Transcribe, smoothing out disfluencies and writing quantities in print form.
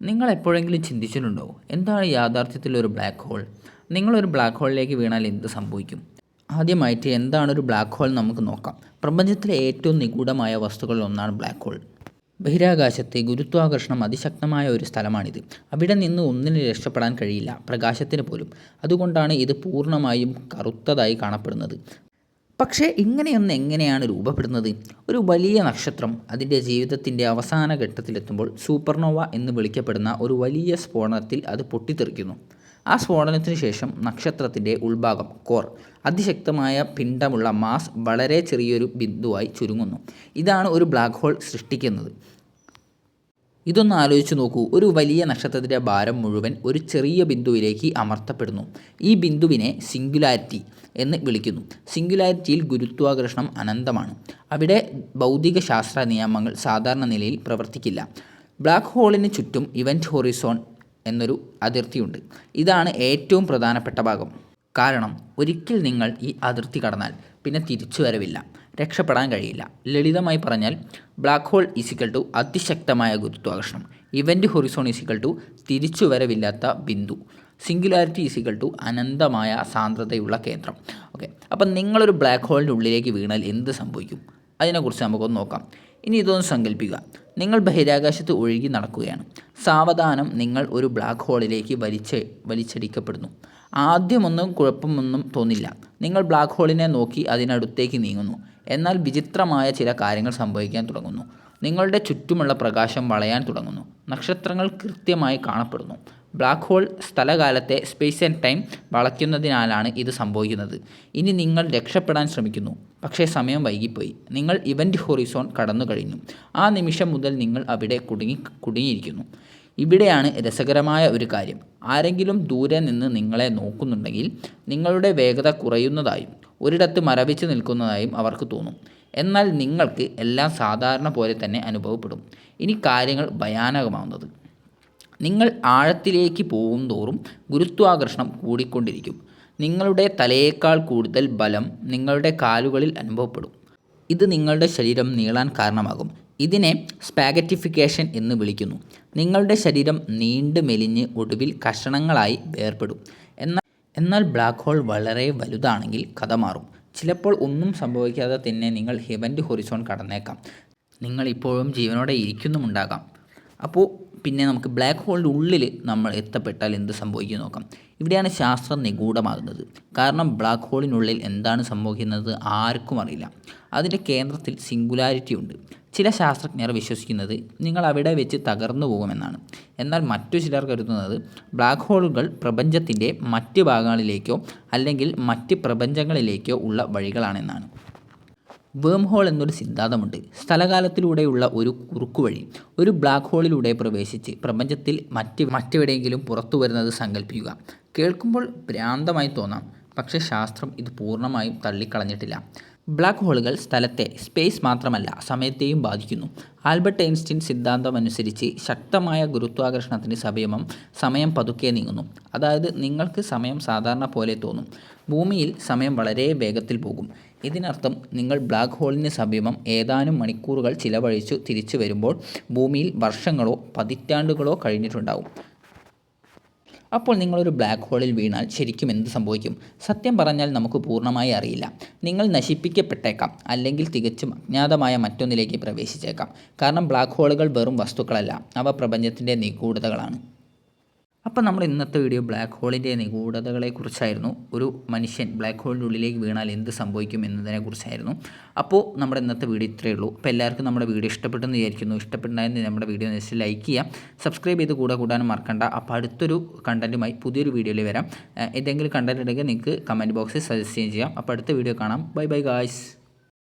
നിങ്ങൾ എപ്പോഴെങ്കിലും ചിന്തിച്ചിട്ടുണ്ടോ എന്താണ് യാഥാർത്ഥ്യത്തിൽ ഒരു ബ്ലാക്ക് ഹോൾ? നിങ്ങളൊരു ബ്ലാക്ക് ഹോളിലേക്ക് വീണാൽ എന്ത് സംഭവിക്കും? ആദ്യമായിട്ട് എന്താണ് ഒരു ബ്ലാക്ക് ഹോൾ നമുക്ക് നോക്കാം. പ്രപഞ്ചത്തിലെ ഏറ്റവും നിഗൂഢമായ വസ്തുക്കളിൽ ഒന്നാണ് ബ്ലാക്ക് ഹോൾ. ബഹിരാകാശത്തെ ഗുരുത്വാകർഷണം അതിശക്തമായ ഒരു സ്ഥലമാണിത്. അവിടെ നിന്ന് ഒന്നിനും രക്ഷപ്പെടാൻ കഴിയില്ല, പ്രകാശത്തിന് പോലും. അതുകൊണ്ടാണ് ഇത് പൂർണ്ണമായും കറുത്തതായി കാണപ്പെടുന്നത്. പക്ഷേ ഇങ്ങനെയൊന്ന് എങ്ങനെയാണ് രൂപപ്പെടുന്നത്? ഒരു വലിയ നക്ഷത്രം അതിൻ്റെ ജീവിതത്തിൻ്റെ അവസാന ഘട്ടത്തിലെത്തുമ്പോൾ സൂപ്പർനോവ എന്ന് വിളിക്കപ്പെടുന്ന ഒരു വലിയ സ്ഫോടനത്തിൽ അത് പൊട്ടിത്തെറിക്കുന്നു. ആ സ്ഫോടനത്തിന് ശേഷം നക്ഷത്രത്തിൻ്റെ ഉൾഭാഗം കോർ അതിശക്തമായ പിണ്ഡമുള്ള മാസ് വളരെ ചെറിയൊരു ബിന്ദുവായി ചുരുങ്ങുന്നു. ഇതാണ് ഒരു ബ്ലാക്ക് ഹോൾ സൃഷ്ടിക്കുന്നത്. ഇതൊന്ന് ആലോചിച്ച് നോക്കൂ. ഒരു വലിയ നക്ഷത്രത്തിൻ്റെ ഭാരം മുഴുവൻ ഒരു ചെറിയ ബിന്ദുവിലേക്ക് അമർത്തപ്പെടുന്നു. ഈ ബിന്ദുവിനെ സിംഗുലാരിറ്റി എന്ന് വിളിക്കുന്നു. സിംഗുലാരിറ്റിയിൽ ഗുരുത്വാകർഷണം അനന്തമാണ്. അവിടെ ഭൗതിക ശാസ്ത്ര നിയമങ്ങൾ സാധാരണ നിലയിൽ പ്രവർത്തിക്കില്ല. ബ്ലാക്ക് ഹോളിന് ചുറ്റും ഇവൻറ്റ് ഹൊറിസോൺ എന്നൊരു അതിർത്തിയുണ്ട്. ഇതാണ് ഏറ്റവും പ്രധാനപ്പെട്ട ഭാഗം. കാരണം ഒരിക്കൽ നിങ്ങൾ ഈ അതിർത്തി കടന്നാൽ പിന്നെ തിരിച്ചു വരവില്ല, രക്ഷപ്പെടാൻ കഴിയില്ല. ലളിതമായി പറഞ്ഞാൽ ബ്ലാക്ക് ഹോൾ = അതിശക്തമായ ഗുരുത്വാകർഷണം, ഇവൻറ്റ് ഹൊറിസോൺ = തിരിച്ചു വരവില്ലാത്ത ബിന്ദു, സിംഗുലാരിറ്റി = അനന്തമായ സാന്ദ്രതയുള്ള കേന്ദ്രം. ഓക്കെ, അപ്പം നിങ്ങളൊരു ബ്ലാക്ക് ഹോളിൻ്റെ ഉള്ളിലേക്ക് വീണാൽ എന്ത് സംഭവിക്കും? അതിനെക്കുറിച്ച് നമുക്കൊന്ന് നോക്കാം. ഇനി ഇതൊന്ന് സങ്കല്പിക്കുക. നിങ്ങൾ ബഹിരാകാശത്ത് ഒഴുകി നടക്കുകയാണ്. സാവധാനം നിങ്ങൾ ഒരു ബ്ലാക്ക് ഹോളിലേക്ക് വലിച്ചടിക്കപ്പെടുന്നു. ആദ്യമൊന്നും കുഴപ്പമൊന്നും തോന്നില്ല. നിങ്ങൾ ബ്ലാക്ക് ഹോളിനെ നോക്കി അതിനടുത്തേക്ക് നീങ്ങുന്നു. എന്നാൽ വിചിത്രമായ ചില കാര്യങ്ങൾ സംഭവിക്കാൻ തുടങ്ങുന്നു. നിങ്ങളുടെ ചുറ്റുമുള്ള പ്രകാശം വളയാൻ തുടങ്ങുന്നു. നക്ഷത്രങ്ങൾ കൃത്യമായി കാണപ്പെടുന്നു. ബ്ലാക്ക് ഹോൾ സ്ഥലകാലത്തെ സ്പേസ് ആൻഡ് ടൈം വളയ്ക്കുന്നതിനാലാണ് ഇത് സംഭവിക്കുന്നത്. ഇനി നിങ്ങൾ രക്ഷപ്പെടാൻ ശ്രമിക്കുന്നു, പക്ഷേ സമയം വൈകിപ്പോയി. നിങ്ങൾ ഇവൻറ്റ് ഹൊറിസോൺ കടന്നു കഴിഞ്ഞു. ആ നിമിഷം മുതൽ നിങ്ങൾ അവിടെ കുടുങ്ങിയിരിക്കുന്നു. ഇവിടെയാണ് രസകരമായ ഒരു കാര്യം. ആരെങ്കിലും ദൂരെ നിന്ന് നിങ്ങളെ നോക്കുന്നുണ്ടെങ്കിൽ നിങ്ങളുടെ വേഗത കുറയുന്നതായും ഒരിടത്ത് മരവിച്ച് നിൽക്കുന്നതായും അവർക്ക് തോന്നും. എന്നാൽ നിങ്ങൾക്ക് എല്ലാം സാധാരണ പോലെ തന്നെ അനുഭവപ്പെടും. ഇനി കാര്യങ്ങൾ ഭയാനകമാവുന്നത്, നിങ്ങൾ ആഴത്തിലേക്ക് പോകും തോറും ഗുരുത്വാകർഷണം കൂടിക്കൊണ്ടിരിക്കും. നിങ്ങളുടെ തലയേക്കാൾ കൂടുതൽ ബലം നിങ്ങളുടെ കാലുകളിൽ അനുഭവപ്പെടും. ഇത് നിങ്ങളുടെ ശരീരം നീളാൻ കാരണമാകും. ഇതിനെ സ്പാഗറ്റിഫിക്കേഷൻ എന്ന് വിളിക്കുന്നു. നിങ്ങളുടെ ശരീരം നീണ്ട് മെലിഞ്ഞ് ഒടുവിൽ കഷണങ്ങളായി വേർപെടും. എന്നാൽ ബ്ലാക്ക് ഹോൾ വളരെ വലുതാണെങ്കിൽ കഥ മാറും. ചിലപ്പോൾ ഒന്നും സംഭവിക്കാതെ തന്നെ നിങ്ങൾ ഇവൻറ്റ് ഹൊറിസോൺ കടന്നേക്കാം. നിങ്ങൾ ഇപ്പോഴും ജീവനോടെ ഇരിക്കുന്നുമുണ്ടാകാം. അപ്പോൾ പിന്നെ നമുക്ക് ബ്ലാക്ക് ഹോളിൻ്റെ ഉള്ളിൽ നമ്മൾ എത്തപ്പെട്ടാൽ എന്ത് സംഭവിക്കും നോക്കാം. ഇവിടെയാണ് ശാസ്ത്രം നിഗൂഢമാകുന്നത്. കാരണം ബ്ലാക്ക് ഹോളിനുള്ളിൽ എന്താണ് സംഭവിക്കുന്നത് ആർക്കും അറിയില്ല. അതിൻ്റെ കേന്ദ്രത്തിൽ സിംഗുലാരിറ്റി ഉണ്ട്. ചില ശാസ്ത്രജ്ഞർ വിശ്വസിക്കുന്നത് നിങ്ങൾ അവിടെ വെച്ച് തകർന്നു പോകുമെന്നാണ്. എന്നാൽ മറ്റു ചിലർ കരുതുന്നത് ബ്ലാക്ക് ഹോളുകൾ പ്രപഞ്ചത്തിൻ്റെ മറ്റ് ഭാഗങ്ങളിലേക്കോ അല്ലെങ്കിൽ മറ്റ് പ്രപഞ്ചങ്ങളിലേക്കോ ഉള്ള വഴികളാണെന്നാണ്. വേം ഹോൾ എന്നൊരു സിദ്ധാന്തമുണ്ട്. സ്ഥലകാലത്തിലൂടെയുള്ള ഒരു കുറുക്കുവഴി. ഒരു ബ്ലാക്ക് ഹോളിലൂടെ പ്രവേശിച്ച് പ്രപഞ്ചത്തിൽ മറ്റെവിടെയെങ്കിലും പുറത്തു വരുന്നത് സങ്കല്പിക്കുക. കേൾക്കുമ്പോൾ ഭ്രാന്തമായി തോന്നാം, പക്ഷേ ശാസ്ത്രം ഇത് പൂർണ്ണമായും തള്ളിക്കളഞ്ഞിട്ടില്ല. ബ്ലാക്ക് ഹോളുകൾ സ്ഥലത്തെ, സ്പേസ് മാത്രമല്ല സമയത്തെയും ബാധിക്കുന്നു. ആൽബർട്ട് ഐൻസ്റ്റീൻ സിദ്ധാന്തമനുസരിച്ച് ശക്തമായ ഗുരുത്വാകർഷണത്തിന് സമയം പതുക്കെ നീങ്ങുന്നു. അതായത് നിങ്ങൾക്ക് സമയം സാധാരണ പോലെ തോന്നും. ഭൂമിയിൽ സമയം വളരെ വേഗത്തിൽ പോകും. ഇതിനർത്ഥം നിങ്ങൾ ബ്ലാക്ക് ഹോളിന് സമീപം ഏതാനും മണിക്കൂറുകൾ ചിലവഴിച്ചു തിരിച്ചു വരുമ്പോൾ ഭൂമിയിൽ വർഷങ്ങളോ പതിറ്റാണ്ടുകളോ കഴിഞ്ഞിട്ടുണ്ടാവും. അപ്പോൾ നിങ്ങളൊരു ബ്ലാക്ക് ഹോളിൽ വീണാൽ ശരിക്കും എന്ത് സംഭവിക്കും? സത്യം പറഞ്ഞാൽ നമുക്ക് പൂർണ്ണമായി അറിയില്ല. നിങ്ങൾ നശിപ്പിക്കപ്പെട്ടേക്കാം, അല്ലെങ്കിൽ തികച്ചും അജ്ഞാതമായ മറ്റൊന്നിലേക്ക് പ്രവേശിച്ചേക്കാം. കാരണം ബ്ലാക്ക് ഹോളുകൾ വെറും വസ്തുക്കളല്ല, അവ പ്രപഞ്ചത്തിൻ്റെ നിഗൂഢതകളാണ്. അപ്പോൾ നമ്മൾ ഇന്നത്തെ വീഡിയോ ബ്ലാക്ക് ഹോളിൻ്റെ നിഗൂഢതകളെക്കുറിച്ചായിരുന്നു. ഒരു മനുഷ്യൻ ബ്ലാക്ക് ഹോളിൻ്റെ ഉള്ളിലേക്ക് വീണാൽ എന്ത് സംഭവിക്കും എന്നതിനെക്കുറിച്ചായിരുന്നു. അപ്പോൾ നമ്മുടെ ഇന്നത്തെ വീഡിയോ ഇത്രയേ ഉള്ളൂ. അപ്പോൾ എല്ലാവർക്കും നമ്മുടെ വീഡിയോ ഇഷ്ടപ്പെട്ടെന്ന് വിചാരിക്കുന്നു. ഇഷ്ടപ്പെട്ടാൽ നമ്മുടെ വീഡിയോ ലൈക്ക് ചെയ്യുക, സബ്സ്ക്രൈബ് ചെയ്ത് കൂടാനും മറക്കണ്ട. അപ്പോൾ അടുത്തൊരു കണ്ടൻറ്റുമായി പുതിയൊരു വീഡിയോയിൽ വരാം. ഏതെങ്കിലും കണ്ടൻറ്റ് ഉണ്ടെങ്കിൽ നിങ്ങൾക്ക് കമൻറ്റ് ബോക്സിൽ സജസ്റ്റ് ചെയ്യാം. അപ്പോൾ അടുത്ത വീഡിയോ കാണാം. Bye guys.